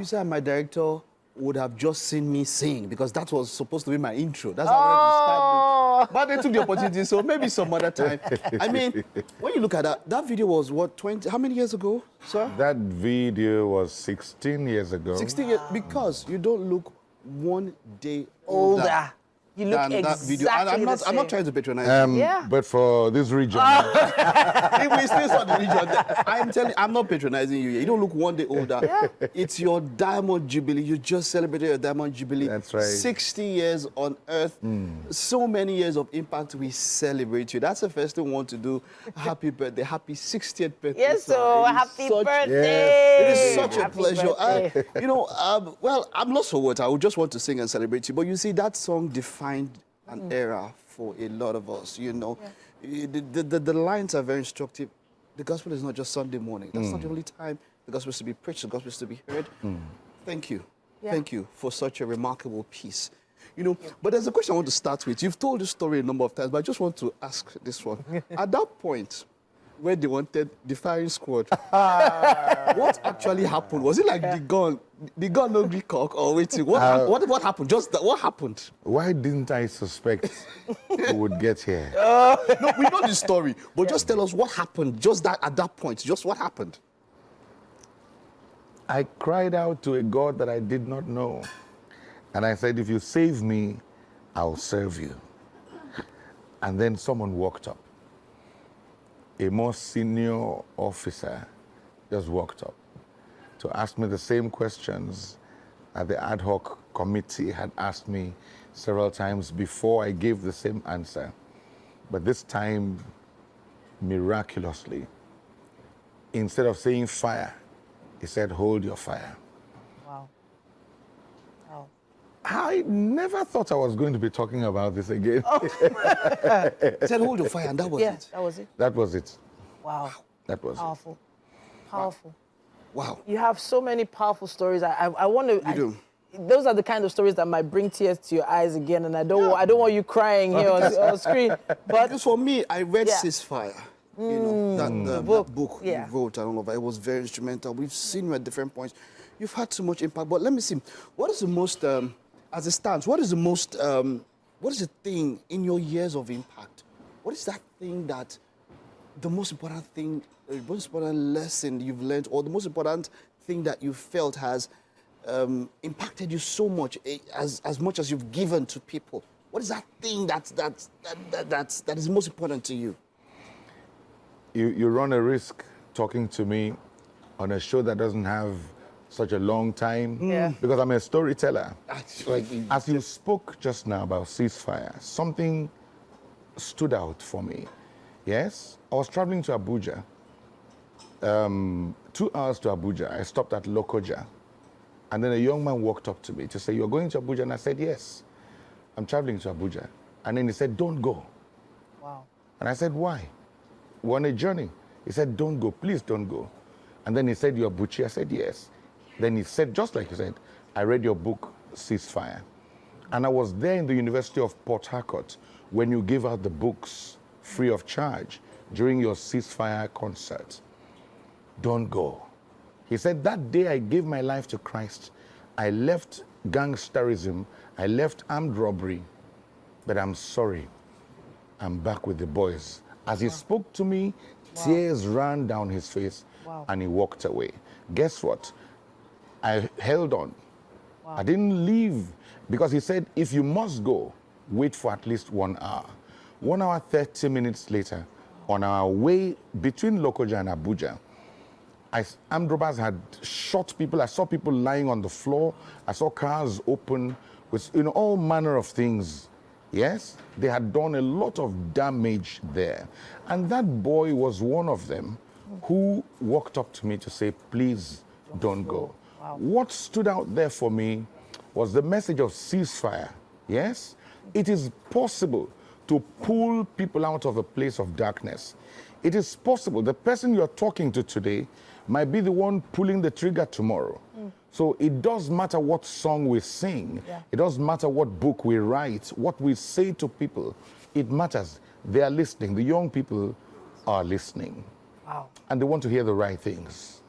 producer and my director would have just seen me sing because that was supposed to be my intro. That's how I wanted to start. But they took the opportunity, so maybe some other time. I mean, when you look at that video was what, 20, how many years ago, sir? That video was 16 years ago. 16 years, because you don't look one day older. You look exactly that video. And I'm not trying to patronize you. But for this region, If we still saw the region, I'm telling you, I'm not patronizing you. You don't look one day older. It's your Diamond Jubilee. You just celebrated your Diamond Jubilee. That's right. 60 years on Earth. So many years of impact. We celebrate you. That's the first thing we want to do. Happy birthday. Happy 60th birthday. Yes, so happy birthday. It is such a pleasure. You know, well, I'm lost for words. I would just want to sing and celebrate you. But you see, that song defined an era for a lot of us, you know. The lines are very instructive. The gospel is not just Sunday morning. That's not the only time the gospel is to be preached, the gospel is to be heard. Thank you. Thank you for such a remarkable piece. You know, but there's a question I want to start with. You've told this story a number of times, but I just want to ask this one. At that point, where they wanted the firing squad, what actually happened? Was it like the gun no green cock, or waiting? What happened? Just that, what happened? why didn't I suspect we would get here? No, we know the story, but just tell us what happened. Just that at that point, just what happened. I cried out to a God that I did not know. And I said, if you save me, I'll serve you. And then someone walked up. A more senior officer just walked up to ask me the same questions that the ad hoc committee had asked me several times before I gave the same answer. But this time, miraculously, instead of saying fire, he said, hold your fire. Wow. Wow. I never thought I was going to be talking about this again. He said, hold your fire, and that was it. That was it. That was it. Wow. That was Powerful. Powerful. Wow. You have so many powerful stories. I want to. You do. Those are the kind of stories that might bring tears to your eyes again, and I don't want you crying here on screen. But Because for me, I read Ceasefire. You know, that book you wrote, I don't know, but it was very instrumental. We've seen you at different points. You've had so much impact. But let me see, what is the most, as it stands, what is the most, what is the thing in your years of impact? What is that thing that, the most important thing, the most important lesson you've learned, or the most important thing that you felt has impacted you so much, as much as you've given to people? What is that thing that is most important to you? You run a risk talking to me on a show that doesn't have such a long time because I'm a storyteller. As you spoke just now about ceasefire, something stood out for me. Yes, I was traveling to Abuja, 2 hours to Abuja. I stopped at Lokoja, and then a young man walked up to me to say, you're going to Abuja? And I said, yes, I'm traveling to Abuja. And then he said, don't go. wow. And I said, why? We're on a journey. He said, don't go, please don't go. And then he said, you're Buchi? I said, yes. Then he said, just like you said, I read your book, Ceasefire. And I was there in the University of Port Harcourt when you gave out the books free of charge during your Ceasefire concert. Don't go. He said, that day I gave my life to Christ. I left gangsterism. I left armed robbery. But I'm sorry. I'm back with the boys. As he spoke to me, tears ran down his face, and he walked away. Guess what? I held on. I didn't leave because he said, if you must go, wait for at least 1 hour. 1 hour, 30 minutes later, on our way between Lokoja and Abuja, armed robbers had shot people. I saw people lying on the floor. I saw cars open with all manner of things. Yes, they had done a lot of damage there. And that boy was one of them who walked up to me to say, please don't go. Wow. What stood out there for me was the message of ceasefire. Yes, it is possible to pull people out of a place of darkness. It is possible. The person you're talking to today might be the one pulling the trigger tomorrow. So it does matter what song we sing. It doesn't matter what book we write, what we say to people. It matters. They are listening. The young people are listening. Wow. And they want to hear the right things.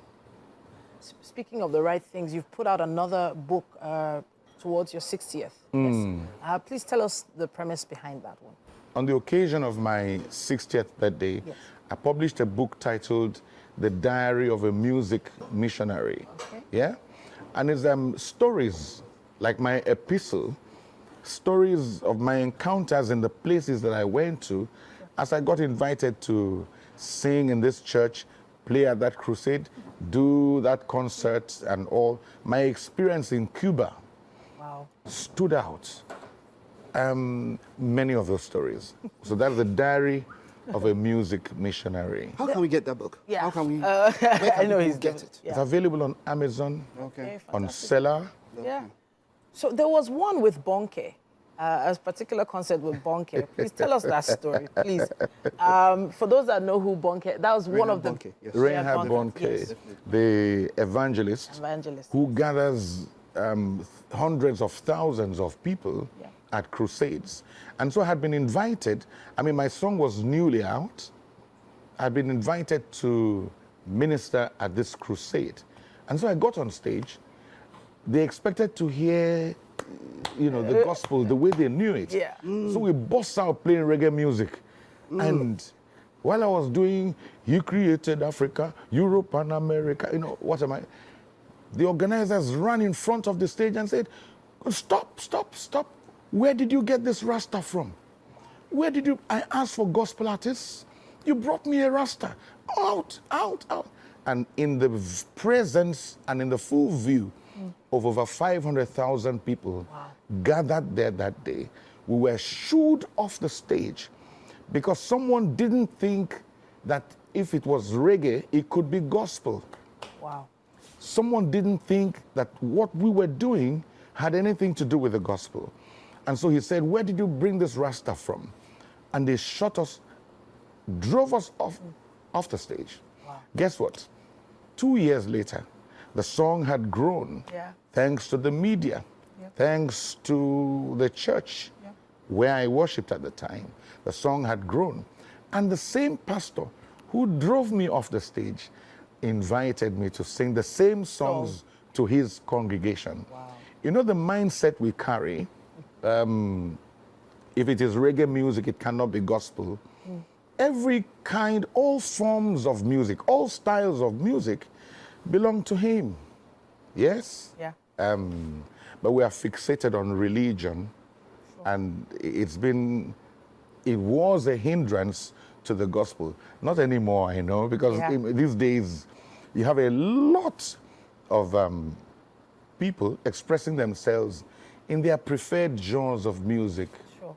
speaking of the right things, you've put out another book towards your 60th. Yes. Please tell us the premise behind that one. On the occasion of my 60th birthday, Yes. I published a book titled The Diary of a Music Missionary. Okay. Yeah? And it's stories, like my epistle, stories of my encounters in the places that I went to as I got invited to sing in this church, play at that crusade, do that concert and all. My experience in Cuba Wow. stood out. Many of those stories. So that's the diary of a music missionary. How can we get that book? Yeah. How can we? Where can I know people he's get it? It's available on Amazon, Okay. on fantastic. Seller. Yeah. So there was one with Bonke, a particular concert with Bonke. Please tell us that story, please. For those that know who Bonke, that was one of the Bonke, yes. Reinhard Bonke, Bonke, yes. the evangelist, who gathers hundreds of thousands of people at crusades. And so I had been invited. I mean, my song was newly out. I'd been invited to minister at this crusade. And so I got on stage. They expected to hear, the gospel the way they knew it. Yeah. So we burst out playing reggae music. And while I was doing, "You created Africa, Europe and America," what am I? The organizers ran in front of the stage and said, "Stop, stop, stop. Where did you get this Rasta from? Where did you?" I asked for gospel artists. "You brought me a Rasta. Out, out, out." And in the presence and in the full view of over 500,000 people gathered there that day, we were shooed off the stage because someone didn't think that if it was reggae, it could be gospel. Wow. Someone didn't think that what we were doing had anything to do with the gospel. And so he said, "Where did you bring this Rasta from?" And they shot us, drove us off the stage. Wow. Guess what? 2 years later, the song had grown thanks to the media, thanks to the church where I worshipped at the time. The song had grown. And the same pastor who drove me off the stage invited me to sing the same songs to his congregation. Wow. You know the mindset we carry, if it is reggae music, it cannot be gospel. Every kind, all forms of music, all styles of music belong to him. Yes? Yeah. But we are fixated on religion, and it was a hindrance to the gospel. Not anymore, I know, because these days you have a lot of people expressing themselves in their preferred genres of music. Sure.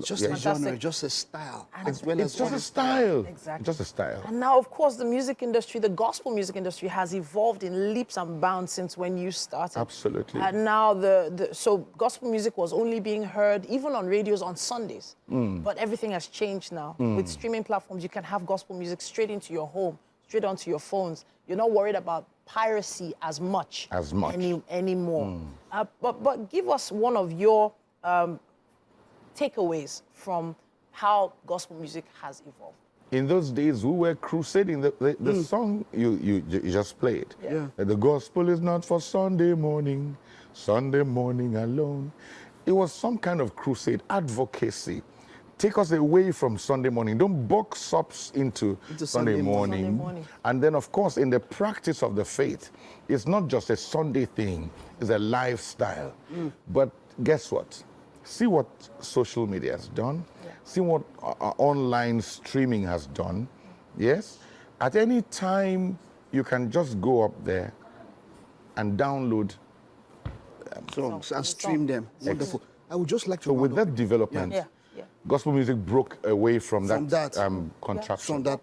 Just a genre, just a style, as well as It's just what a is style. Exactly. Just a style. And now, of course, the music industry, the gospel music industry, has evolved in leaps and bounds since when you started. Absolutely. And now, so gospel music was only being heard even on radios on Sundays. But everything has changed now. With streaming platforms, you can have gospel music straight into your home, straight onto your phones. You're not worried about piracy as much anymore. But give us one of your takeaways from how gospel music has evolved. In those days, we were crusading. The song you just played. Yeah. The gospel is not for Sunday morning alone. It was some kind of crusade, advocacy. Take us away from Sunday morning. Don't box us into Sunday morning. Sunday morning. And then, of course, in the practice of the faith, it's not just a Sunday thing. It's a lifestyle. But guess what? See what social media has done. See what online streaming has done. Yes? At any time, you can just go up there and download songs and stream them. Wonderful. I would just like to. So with that development, gospel music broke away from that contraction. From that.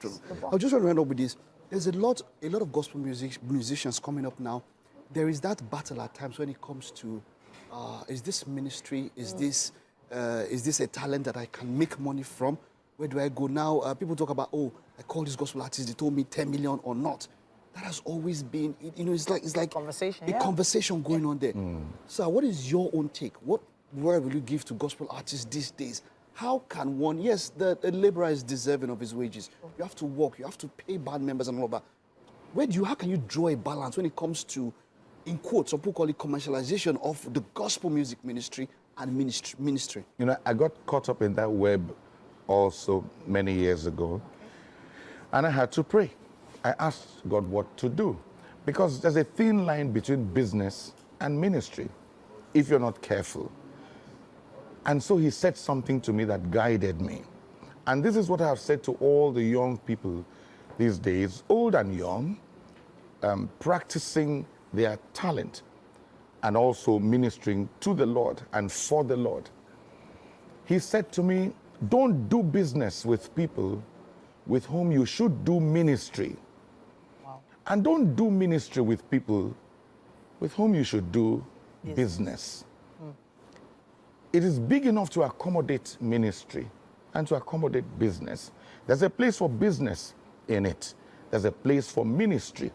I just want to round up with this. There's a lot of gospel musicians coming up now. There is that battle at times when it comes to, is this ministry? Is this a talent that I can make money from? Where do I go now? People talk about, I call this gospel artist. They told me 10 million or not. That has always been, it's like conversation, a conversation going on there. So, what is your own take? What word will you give to gospel artists these days? How can one? Yes, the laborer is deserving of his wages. You have to work. You have to pay band members and all that. how can you draw a balance when it comes to, in quotes, some people call it commercialization of the gospel music ministry and ministry? You know, I got caught up in that web also many years ago, and I had to pray. I asked God what to do, because there's a thin line between business and ministry if you're not careful. And so he said something to me that guided me. And this is what I have said to all the young people these days, old and young, practicing their talent and also ministering to the Lord and for the Lord. He said to me, don't do business with people with whom you should do ministry. Wow. And don't do ministry with people with whom you should do business. It is big enough to accommodate ministry and to accommodate business. There's a place for business in it. There's a place for ministry.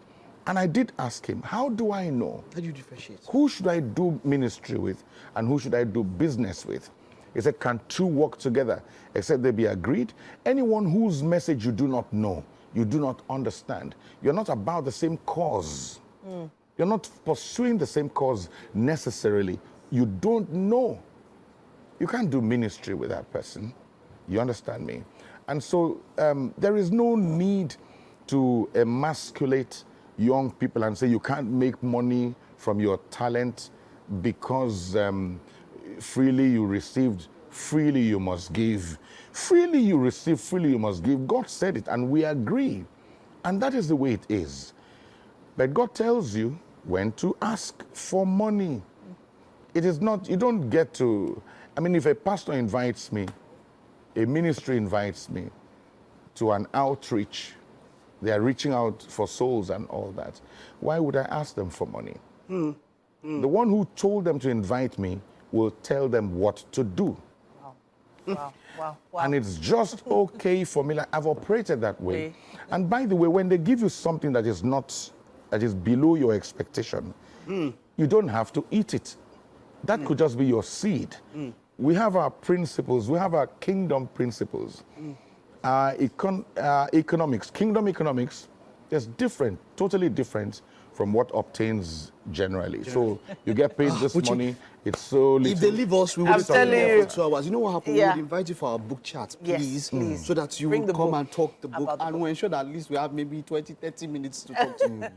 And I did ask him, how do I know? How do you differentiate? Who should I do ministry with and who should I do business with? He said, can two work together except they be agreed? Anyone whose message you do not know, you do not understand, you're not about the same cause. You're not pursuing the same cause necessarily. You don't know. You can't do ministry with that person. You understand me? And so there is no need to emasculate young people and say you can't make money from your talent because freely you received, freely you must give. Freely you receive, freely you must give. God said it, and we agree. And that is the way it is. But God tells you when to ask for money. It is not, you don't get to, I mean, if a pastor invites me, a ministry invites me to an outreach, they are reaching out for souls and all that, why would I ask them for money? The one who told them to invite me will tell them what to do. Wow, wow, wow. And it's just okay for me. Like, I've operated that way. And by the way, when they give you something that is below your expectation, you don't have to eat it. That could just be your seed. We have our principles. We have our kingdom principles. Economics, kingdom economics, is different, totally different from what obtains generally. So you get paid this money, it's so little. If they leave us, we will I'm stay telling here you. for 2 hours. You know what happened? Yeah. We would invite you for our book chat, Yes, please. please. So that you Bring will the come book. and talk the book. About the And book. we'll ensure that at least we have maybe 20, 30 minutes to talk to you.